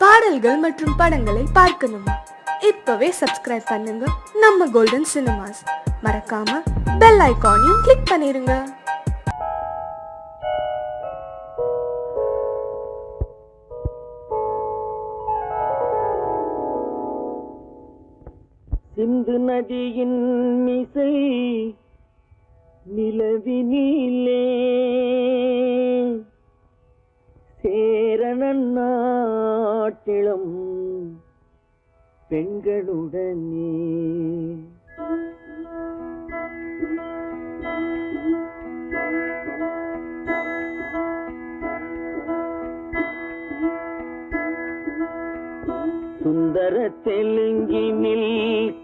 பாடல்கள் மற்றும் படங்களை பார்க்கணுமா? இப்பவே சப்ஸ்கிரைப் பண்ணுங்க நம்ம கோல்டன் சினிமாஸ். மறக்காம பெல் ஐகானையும் கிளிக் பண்ணிருங்க. சிந்து நதியின் மிசை நிலவினிலே சேரணன் நாட்டிளம் பெண்களுடனே சுந்தர தெலுங்கினில்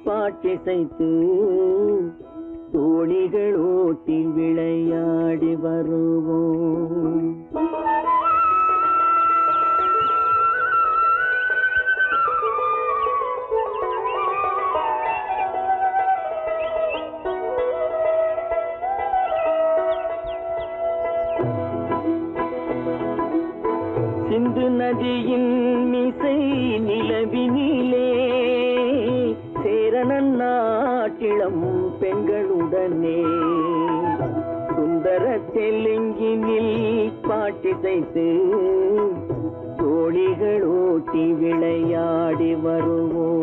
பாட்டிசைத்து தோணிகள் ஓட்டி விளையாடி வருவோம். சிந்து நதியின் மிசை நிலவினிலே சேரணன் நாட்டிளம் பெண்களுடனே சுந்தர தெலுங்கினில் பாட்டிசைத்து தோணிகள் ஓட்டி விளையாடி வருவோம்.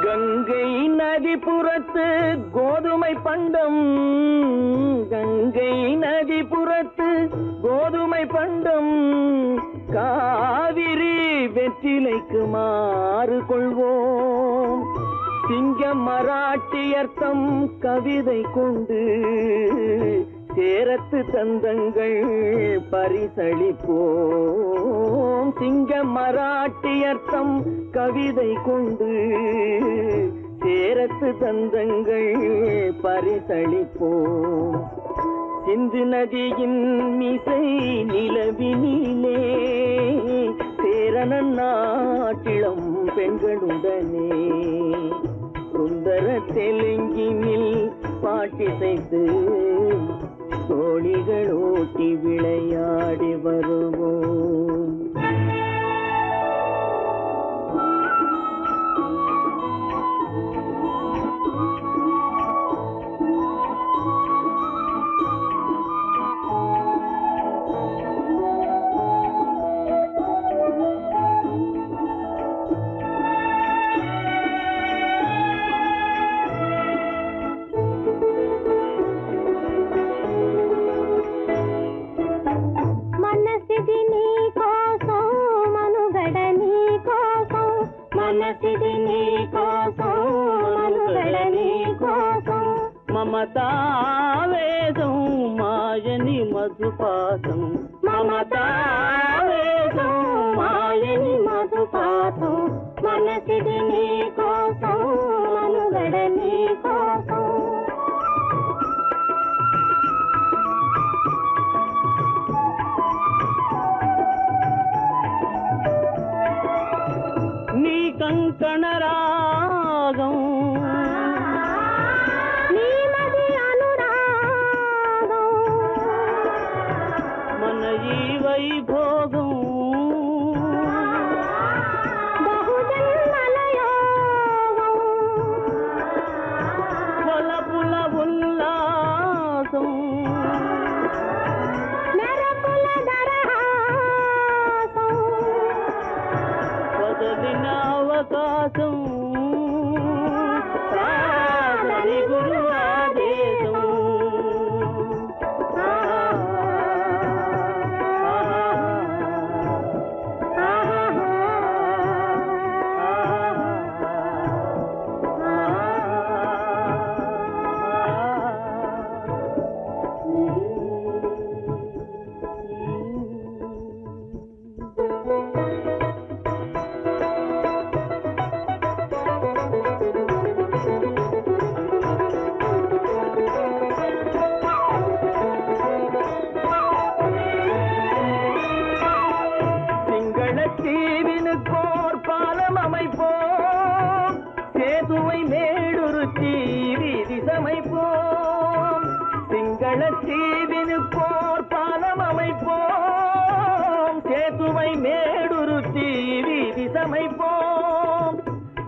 கங்கை நதிபுறத்து கோதுமை பண்டம், கங்கை நதிபுறத்து கோதுமை பண்டம், காவிரி வெற்றிலைக்கு மாறு கொள்வோம். சிங்க மராட்டியர்த்தம் கவிதை கொண்டு சேரத்து தந்தங்கள் பரிசளிப்போம். சிங்க மராட்டியர்த்தம் கவிதை கொண்டு சேரத்து தந்தங்கள் பரிசளிப்போம். சிந்து நதியின் மிசை நிலவினிலே சேரணன் நாட்டிளம் பெண்களுடனே சுந்தர தெலுங்கினில் பாட்டிசைத்து தோணிகள் ஓட்டி விளையாடி வருவோம். మమతావేదం మాయని మధుపాతం, మమతావేదం మాయని మధుపాతం, మనసిది నీ కోసం మనుగడ నీ కోసం. నీ కంకణ రాగం వైభోగం బహుజన్మలయోగం కొలపుల ఉల్లాసం మెరపుల దరహాసం వదలిన అవకాశం సాగని గురు ఆదేశం. தீவினுக்கோர் பாலம் அமைப்போம், சேதுவை மேடுருத்தி வீதி சமைப்போம். சிங்கள தீவினுக்கோர் பாலம் அமைப்போம், சேதுவை மேடுருத்தி வீதி சமைப்போம்.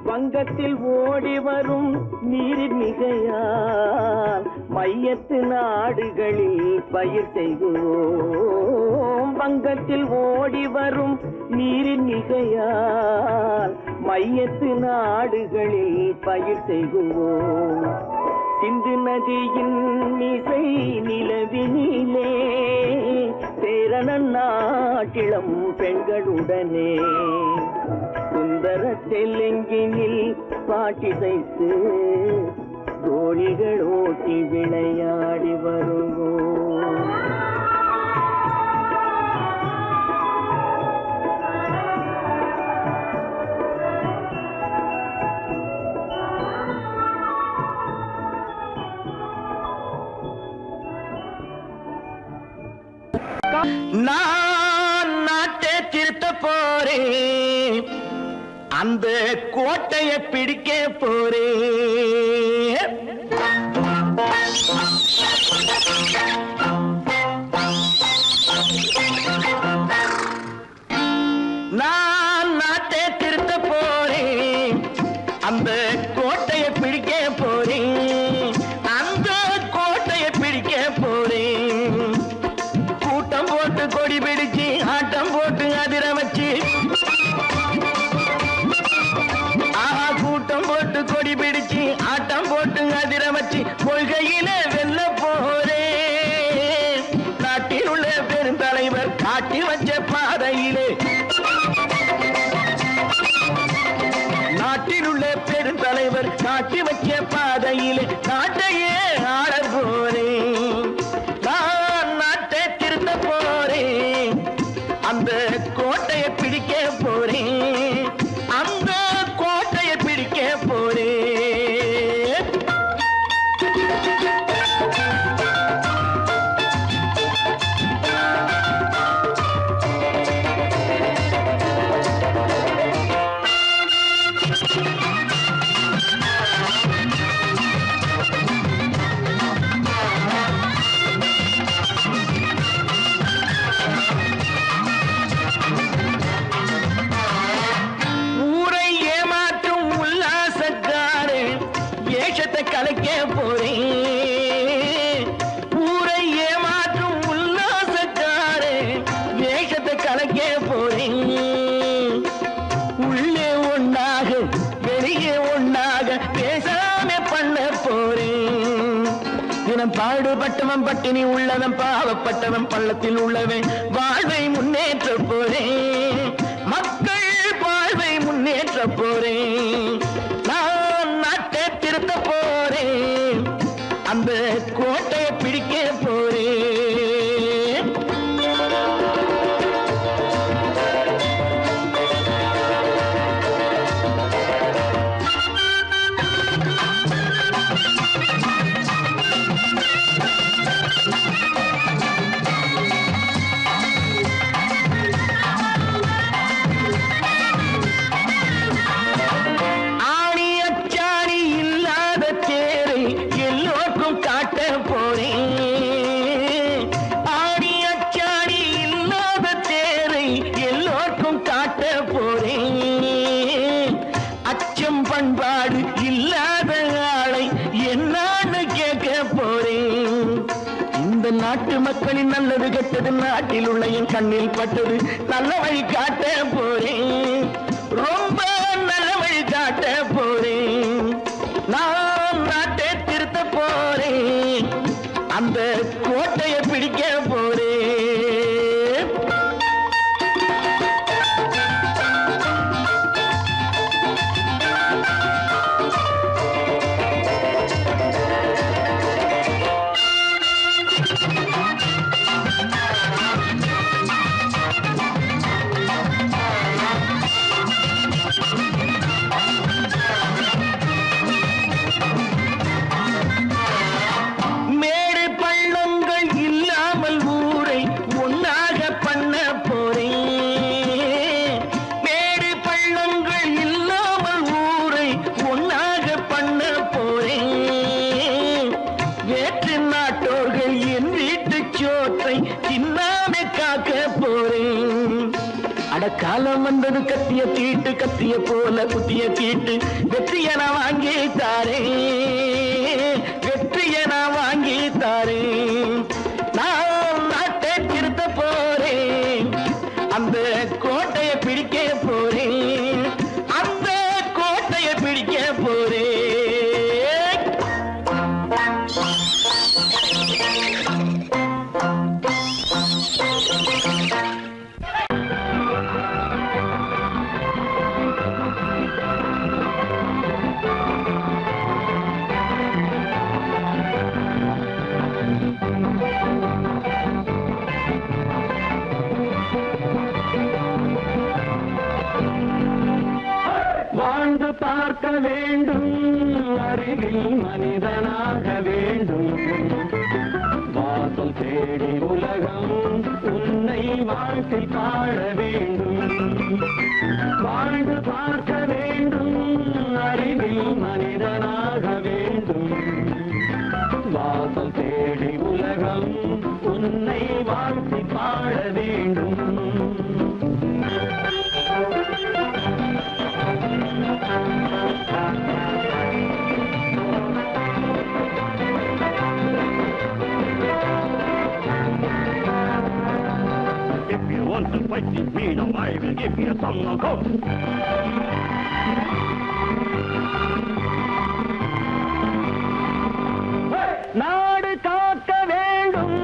வங்கத்தில் ஓடி வரும் நீரின் மிகையால் மையத்து நாடுகளில் பயிர் செய்வோம். வங்கத்தில் ஓடி வரும் நீரின் மிகையால் மையத்து நாடுகளில் பயிர் செய்வோம். சிந்து நதியின் மிசை நிலவினிலே சேரணன் நாட்டிளம் பெண்களுடனே சுந்தர தெலுங்கினில் பாட்டிசைத்து தோழிகள் ஓட்டி விளையாடி வருவோம். நான் நாட்டை திருத்த போறேன், அந்த கோட்டையை பிடிக்க போறேன். நான் நாட்டை திருத்த போறேன், அந்த கோட்டையை பிடிக்க போறேன், அந்த கோட்டையை பிடிக்க போறேன். கூட்டம் போட்டு கொடி பிடிச்சு ஆட்டம் போட்டு அதிர வச்சு, கூட்டம் போட்டு கொடி பிடிச்சு ஆட்டம் போட்டு அதிர வச்சு கொள்கையில வெல்ல போறேன். நாட்டில் உள்ள பெருந்தலைவர் காட்டி வச்ச பாதையிலே, நாட்டில் உள்ள பெருந்தலைவர் காட்டி வச்ச பாதையிலே நாட்டையே ஆள போறேன். நான் நாட்டை திருத்த போறேன், அந்த கோட்டையை பிடிக்க போறேன், அந்த கோட்டையை பிடிக்க போறேன். ஊரை ஏமாற்றும் உல்லாசக்காரு ஏஷத்தை கலைக்க போறேன். ஊரை ஏமாற்றும் உல்லாசக்காரு ஏஷத்தை கலைக்க போறேன். உள்ளே ஒண்ணாக வெளியே ஒண்ணாக பேசாம பண்ண போறேன். தினம் பாடுபட்டவன் பட்டினி உள்ளவன் பாவப்பட்டவன் பள்ளத்தில் உள்ளவன் வாழ்வை முன்னேற்ற போறேன். மக்கள் வாழ்வை முன்னேற்ற போறேன். நான் நாட்டை திருத்த போறேன், அந்த கோட்டையை பிடிக்க போறேன். ஆணி அச்சாணி இல்லாத தேரை எல்லோருக்கும் காட்ட போறேன். ஆணி அச்சாணி இல்லாத தேரை எல்லோருக்கும் காட்ட போறேன். அச்சம் பண்பாடு இல்லாத ஆளை என்னான்னு கேட்க போறேன். இந்த நாட்டு மக்களின் நல்லது கெட்டது நாட்டில் உள்ள என் கண்ணில் பட்டது நல்ல வழி காட்ட போறேன். ரொம்ப நல்ல வழி காட்ட போறேன். நான் நாட்டை திருத்த போறேன், அந்த கோட்டையை பிடிக்க போறேன். வந்தது கத்திய தீட்டு, கத்திய போல குத்திய தீட்டு. வெற்றிய நான் வாங்கி தாரேன், வெற்றிய நான் வாங்கி தாரேன். நான் நாட்டை திருத்த போறேன், அந்த கோட்டையை பிடிக்க போறேன், அந்த கோட்டையை பிடிக்க போறேன். வாழ்ந்து பார்க்க வேண்டும், அறிவில் மனிதனாக வேண்டும். வாசல் தேடி உலகம் உன்னை வாழ்த்தி பாட வேண்டும். வாழ்ந்து பார்க்க வேண்டும், அறிவில் மனிதனாக வேண்டும். வாசல் தேடி உலகம் உன்னை வாழ்த்தி பாட வேண்டும். If you want to fight with me, now I will give you some go. நாடு காக்க வேண்டும்,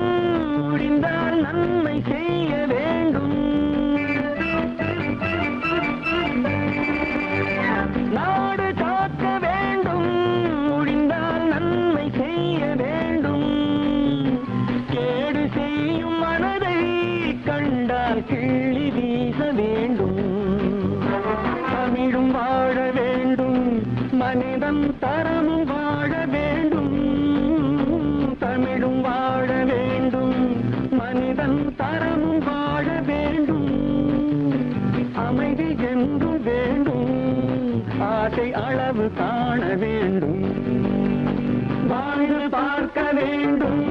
முடிந்தால் நன்மை செய்ய வேண்டும். நாடு காக்க வேண்டும், முடிந்தால் நன்மை செய்ய வேண்டும். கேடு செய்யும் மனதை கண்டால் கிள்ளி வீச வேண்டும். தமிழும் வாழ வேண்டும், மனிதன் தரமும் வாழ வேண்டும். தமிழும் வாழ வேண்டும், மனிதன் தரமும் வாழ வேண்டும். அமைதி என்றும் வேண்டும், ஆசை அளவு காண வேண்டும். வாழ்ந்து பார்க்க வேண்டும்,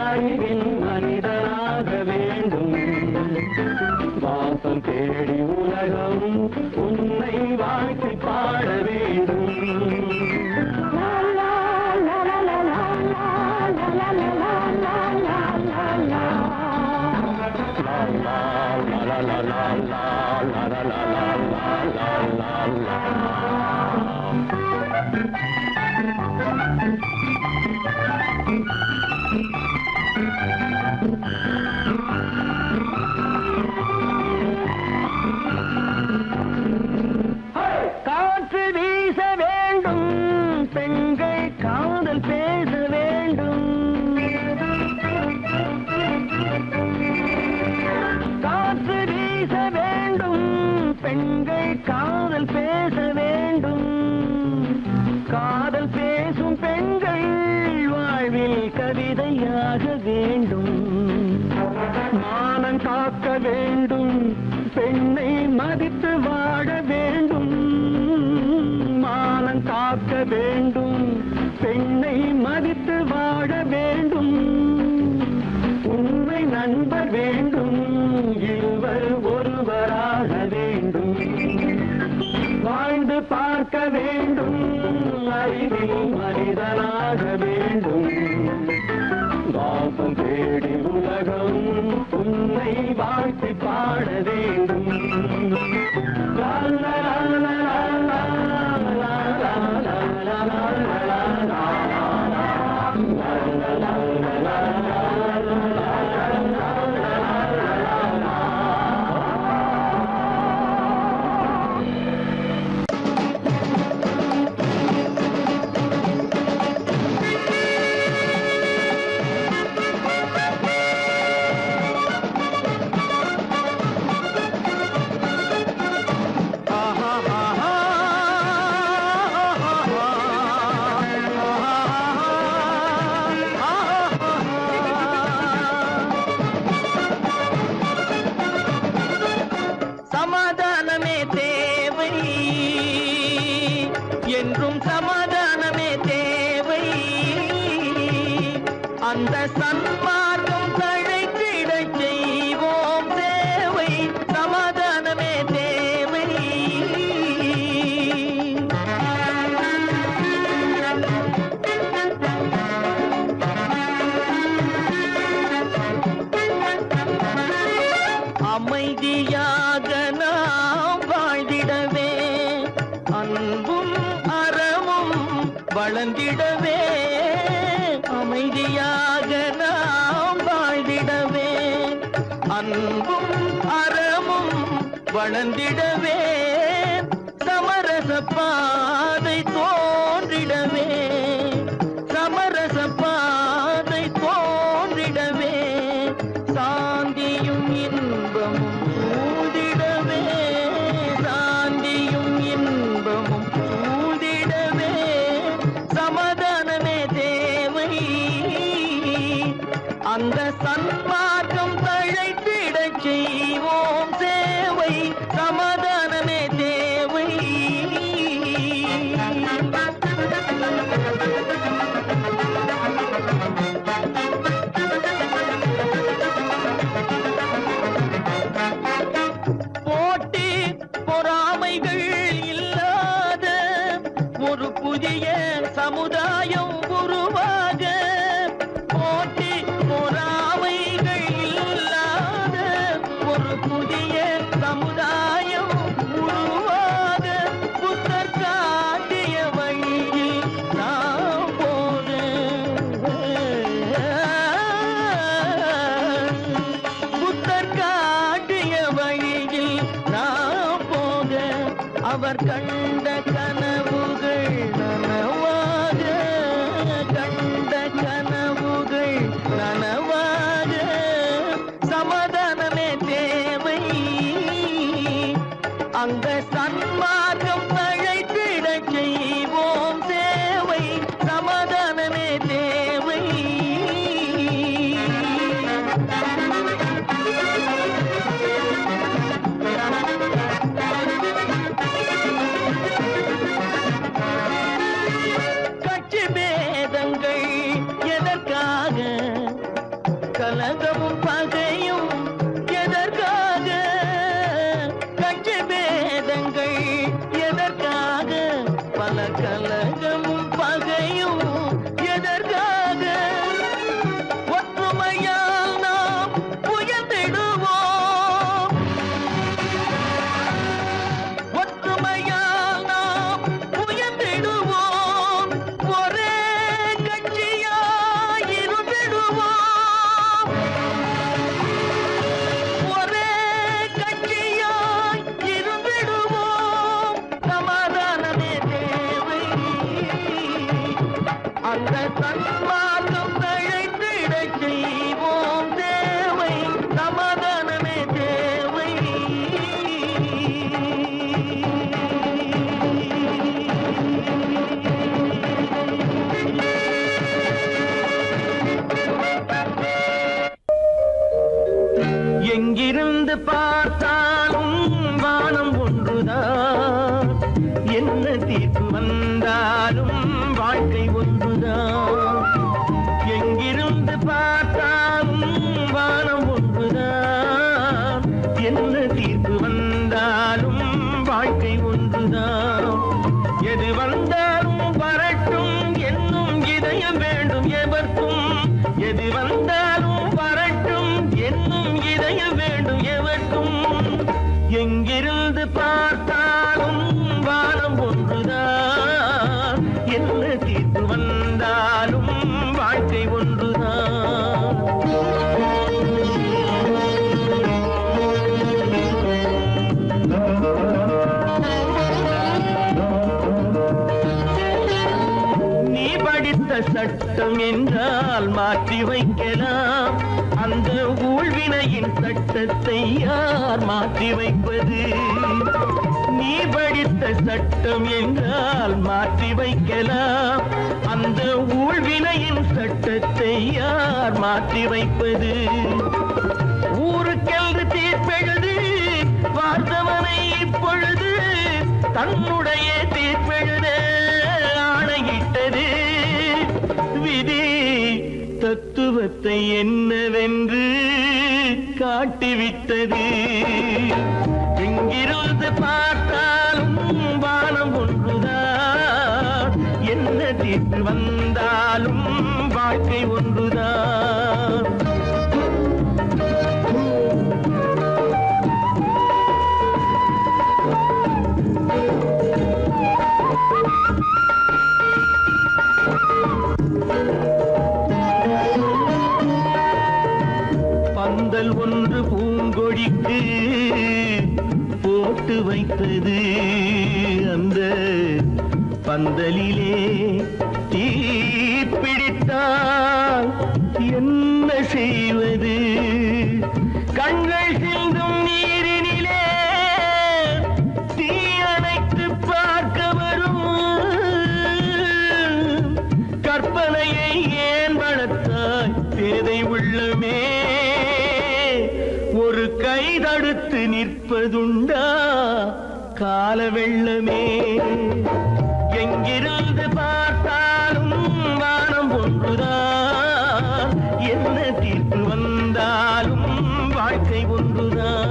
அறிவில் மனிதனாக வேண்டும். வாசம் தேடி உலகம் உன்னை வாழ்த்தி பாட வேண்டும். காற்று வீச வேண்டும், பெண்கள் காதல் பேச வேண்டும். காற்று வீச வேண்டும், பெண்கள் காதல் பேச வேண்டும். காதல் பேசும் பெண்கள் வாழ்வில் கவிதையாக வேண்டும். மானம் காக்க வேண்டும், பெண்ணை மதித்து வாழ வேண்டும். மானம் காக்க வேண்டும், பெண்ணை மதித்து வாழ வேண்டும். உண்மை நண்பர் வேண்டும், இருவர் ஒருவராக வேண்டும். வாழ்ந்து பார்க்க வேண்டும், அறிவில் மனிதனாக வேண்டும். வாசம் தேடி உலகம் உன்னை வாழ்த்தி பாட வேண்டும். லா லா லா லா லா லா லா லா லா லா லா. என்றும் சமாதானமே தேவை. அந்த சன்மார்க்கம் தழைத்திடச் செய்வோம் சேவை. சமாதானமே தேவை. வளர்ந்திடவே அமைதியாக நாம் வாழ்ந்திடவே அன்பும் அறமும் வளர்ந்திடவே சமரச பாதை தோன்றிடவே சமரச பாதை தோன்றிடவே சாந்தியும் இன்பமும் சூழ்ந்திடவே சாந்தியும் இன்பமும் சூழ்ந்திடவே சமாதானமே தேவை அந்த சன்மார்க்கம் தழைத்திடச் செய்வோம் சேவை சமாதானமே தேவை போட்டி பொறாமைகள் இல்லாத ஒரு புதிய சமுதாயம் உருவாக போட்டி பொறாமைகள் இல்லாத ஒரு புதிய சமுதாயம் உருவாக புத்தர் காட்டிய வழியில் நாம் போக புத்தர் காட்டிய வழியில் நாம் போக அவர் கண்ட கனவுகள் நனவாக கண்ட கனவுகள் நனவாக சமாதானமே தேவை அங்க சன்மார்க்கம் தழைத்திடச் செய்வோம் சேவை சமாதானமே தேவை கட்சி பேதங்கள் எதற்காக கலகமும் பகையும் எதற்காக கட்சி பேதங்கள் எதற்காக பல கலகமும் பகையும் எதற்காக ஒற்றுமையால் நாம் உயர்ந்திடுவோம் ஒற்றுமையால் நாம் உயர்ந்திடுவோம் ஒரே கட்சியாய் இருந்திடுவோம் ஒரே கட்சியாய் இருந்திடுவோம் சமாதானமே தேவை அந்த சன்மார்க்கம் தழைத்திடச் செய்வோம் தேவை சமாதானமே தேவை எங்கிருந்து பார்த்தாலும் வானம் ஒன்றுதான் என்ன தீர்ப்பு வந்தாலும் வாழ்க்கை ஒன்றுதான் எங்கிருந்து பார்த்தாலும் வானம் ஒன்றுதான் என்ன தீர்ப்பு வந்தாலும் வாழ்க்கை ஒன்றுதான் எது வந்தாலும் வரட்டும் என்னும் இதயம் வேண்டும் எவர்க்கும் எது வந்தாலும் வரட்டும் என்னும் இதயம் வேண்டும் எவர்க்கும் எங்கிருந்து பார்த்தாலும் வானம் ஒன்றுதான் என்ன தீர்ப்பு வந்தாலும் வாழ்க்கை ஒன்றுதான் நீ படித்த சட்டம் என்றால் மாற்றி வைக்கலாம் அந்த ஊழ்வினையின் சட்டத்தை யார் மாற்றி வைப்பது நீ படித்த சட்டம் என்றால் மாற்றி வைக்கலாம் அந்த ஊழ்வினையின் சட்டத்தை யார் மாற்றி வைப்பது ஊருக்கென்று தீர்ப்பெழுது பார்த்தவனை இப்பொழுது தன்னுடைய தீர்ப்பெழுத ஆணையிட்டது விதி தத்துவத்தை என்னவென்று காட்டிவிட்டது எங்கிருந்து பார்த்தாலும் வானம் ஒன்றுதான் என்ன தீர்ப்பு வந்தாலும் வாழ்க்கை ஒன்றுதான் கோழிக்கு போட்டு வைத்தது அந்த பந்தலிலே தீ பிடித்தால் என்ன செய்வது? கண்கள் சிந்தும் நீரினிலே தீ அணைத்து பார்க்க வரும் கற்பனையை ஏன் வளர்த்தாய் பேதை உள்ளமே? ஒரு கை தடுத்து நிற்பதுண்டா கால வெள்ளமே? எங்கிருந்து பார்த்தாலும் வானம் ஒன்றுதான், என்ன தீர்ப்பு வந்தாலும் வாழ்க்கை ஒன்றுதான்.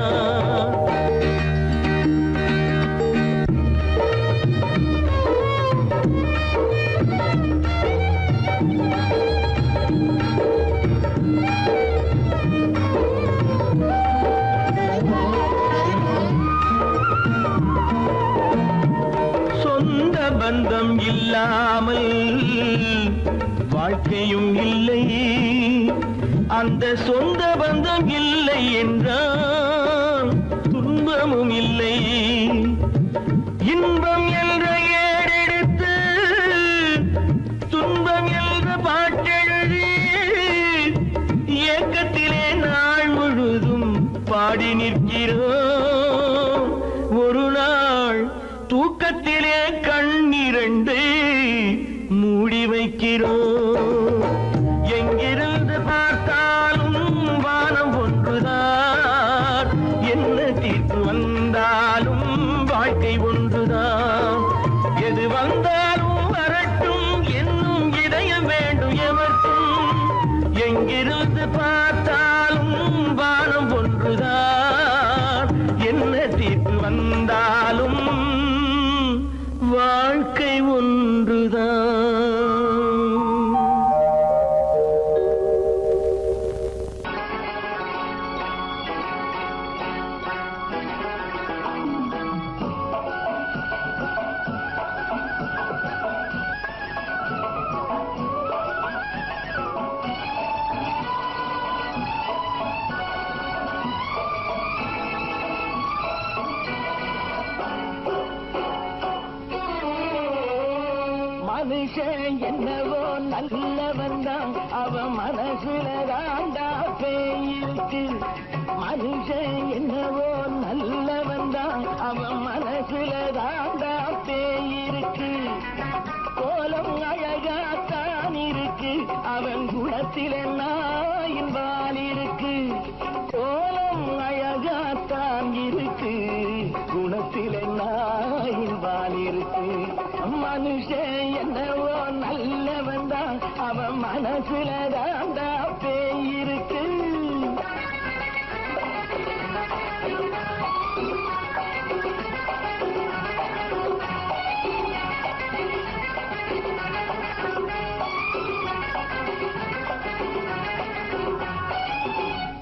பந்தம் இல்லாமல் வாழ்க்கையும் இல்லை, அந்த சொந்த பந்தம் இல்லை என்றால் துன்பமும் இல்லை. இன்பம் என்ற ஏடெடுத்து துன்பம் என்ற பாட்டெழுதி ஏக்கத்திலே நாள் முழுதும் பாடி நிற்கிறோம். ஒரு நாள் தூக்கத்திலே கண்ணிரண்டு மூடி வைக்கிறோம். எங்கிருந்து பார்த்தாலும் வானம் ஒன்றுதான், என்ன தீர்ப்பு வந்தாலும் வாழ்க்கை ஒன்றுதான். எது வந்தாலும் வரட்டும் என்னும் இதயம் வேண்டும் எவர்க்கும். எங்கிருந்து பார்த்தாலும் வானம் ஒன்றுதான், என்ன தீர்ப்பு வந்தாலும் வாழ்க்கை ஒன்றுதான். மனுஷன் என்னவோ நல்லவன் தான், அவன் மனசுல தாண்டா பேயிருக்கு. மனுஷன் என்னவோ நல்லவன் தான், அவன் மனசுல தாண்டா பேயிருக்கு. கோலம் அழகாத்தான் இருக்கு, அவன் குணத்தில நாயின் வால் இருக்கு. கோலம் அழகாத்தான் இருக்கு, குணத்தில நாயின் வால் இருக்கு. மனுஷன் என்னவோ நல்லவன் தான், அவன் மனசுல தாண்டா பேயிருக்கு.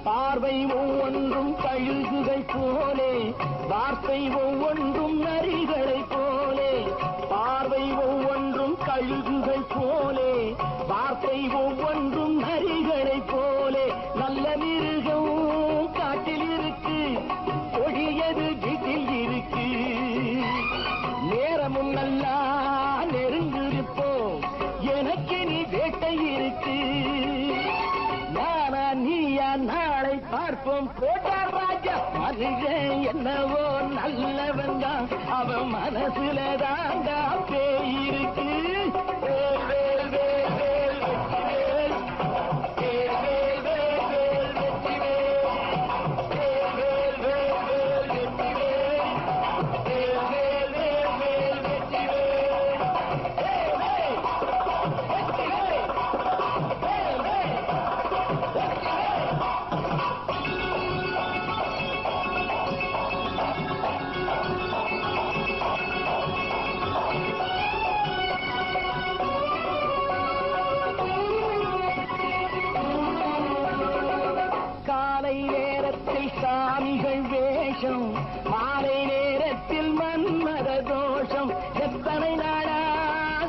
பார்வை ஒவ்வொன்றும் கழுகுகை போலே, வார்த்தை ஒவ்வொன்றும் நரிகளை போலே. பார்வை ஒவ்வொன்றும் கழுகுகை போலே, வார்த்தை ஒவ்வொன்றும் நரிகளை போலே. நல்ல மிருகம் காட்டில் இருக்கு, ஒழியது வீட்டில் இருக்கு. நேரமும் நல்லா நெருங்கிருப்போம், எனக்கு நீ வேட்டை இருக்கு. நானா நீயா நாளை பார்ப்போம் போட்டார் ராஜா. மனுஷன் என்னவோ நல்லவன் தான், அவன் மனசுல தாண்டா பேயிருக்கு. சாமிகள் வேஷம், மாலை நேரத்தில் மன்மத தோஷம். எத்தனை நாளா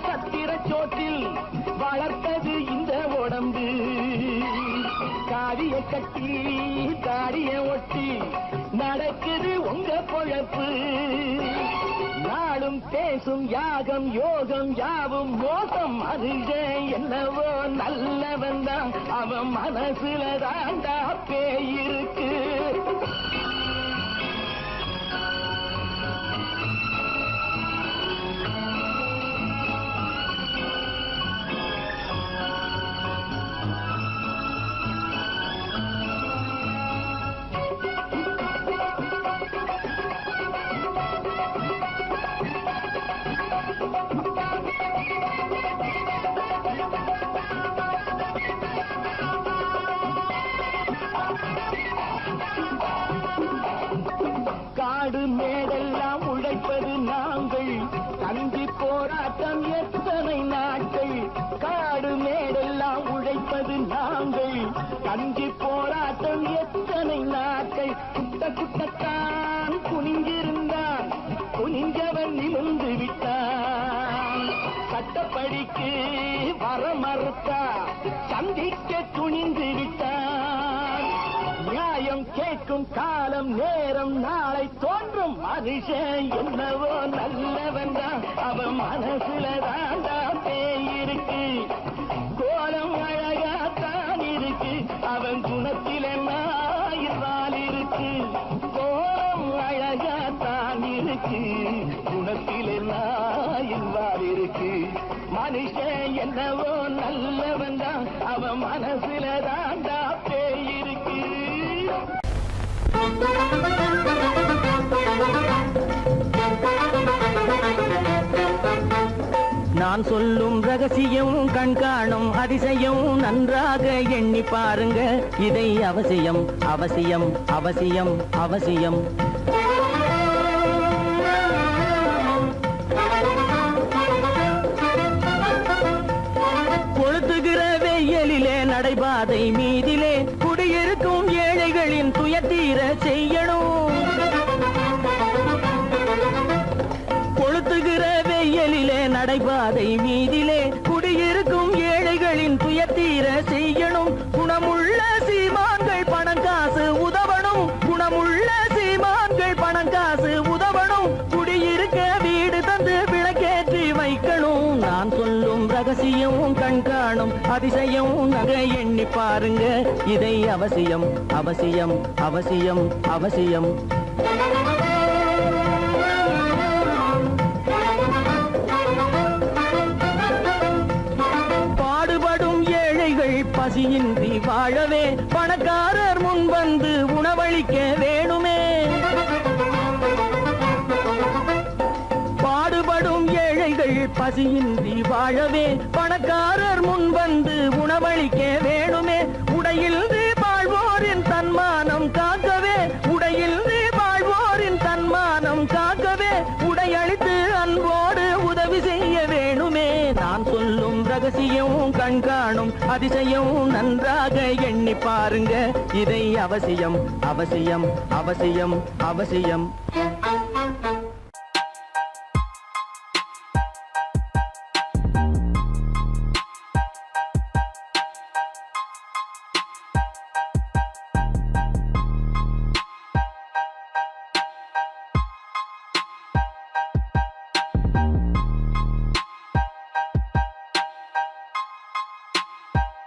சத்திர சோற்றில் வளர்த்தது இந்த உடம்பு. காவிய கட்டி தாடிய ஒட்டி நடக்குது உங்க பொழப்பு. நாளும் பேசும் யாகம் யோகம் யாவும் மோசம். மனுஷன் என்னவோ நல்லவன் தான், அவன் மனசுல தாண்டா பேயிருக்கு. காடு மேடெல்லாம் உழைப்பது நாங்கள், கஞ்சி போராட்டம் எத்தனை நாட்கள். காடு மேடெல்லாம் உழைப்பது நாங்கள், கஞ்சி போராட்டம் எத்தனை நாட்கள். குட்ட குட்டத்தான் குனிஞ்சிருந்தான், குனிஞ்சவன் நிமிர்ந்து விட்டான். சட்டப்படிக்கு வர மறுத்தா, சந்திக்க துணிந்து விட்டான். நியாயம் கேட்கும் காலம் நேரம் நாளை தோன்றும். மனுஷன் என்னவோ நல்லவன் தான், அவன் மனசுல தாண்டா பேயிருக்கு. கோலம் அழகாத்தான் இருக்கு, அவன் குணத்தில நாயிரால் இருக்கு. கோலம் அழகாத்தான் இருக்கு, குணத்தில நாயிரால் இருக்கு. மனுஷன் என்னவோ நல்லவன் தான், அவன் மனசுல தாண்டா பேயிருக்கு. நான் சொல்லும் ரகசியம் கண்காணும் அதிசயம் நன்றாக எண்ணி பாருங்க. இதை அவசியம் அவசியம் அவசியம் அவசியம். கொளுத்துகிற வெயிலிலே நடைபாதை மீதிலே குடியிருக்கும் ஏழைகளின் துயத்தீர செய்யணும். கொளுத்துகிற வெயிலிலே நடைபாதை மீதிலே குடியிருக்கும் ஏழைகளின் துயத்தீர செய்யணும். குணமுள்ள சீமான்கள் பணம் காசு உதவணும். குணமுள்ள சீமான்கள் பணம் காசு உதவணும். குடியிருக்க வீடு தந்து விளக்கேற்றி வைக்கணும். நான் சொல்லும் ரகசியம் கண்காணும் அதிசயம் நகை எண்ணி பாருங்க. இதை அவசியம் அவசியம் அவசியம் அவசியம். பாடுபடும் ஏழைகள் பசியின்றி வாழவே பணக்காரர் முன் வந்து உணவளிக்க வேணுமே. பாடுபடும் ஏழைகள் பசியின்றி வாழவே பணக்காரர் முன் வந்து உணவளிக்க வேணுமே. உடையில் வாழ்வோரின் தன்மானம் காக்கவே, உடையில் வாழ்வோரின் தன்மானம் காக்கவே உடையளித்து அன்போடு உதவி செய்ய வேணுமே. நான் சொல்லும் ரகசியம் கண்காணும் அதிசயம் நன்றாக எண்ணி பாருங்க. இதை அவசியம் அவசியம் அவசியம் அவசியம்.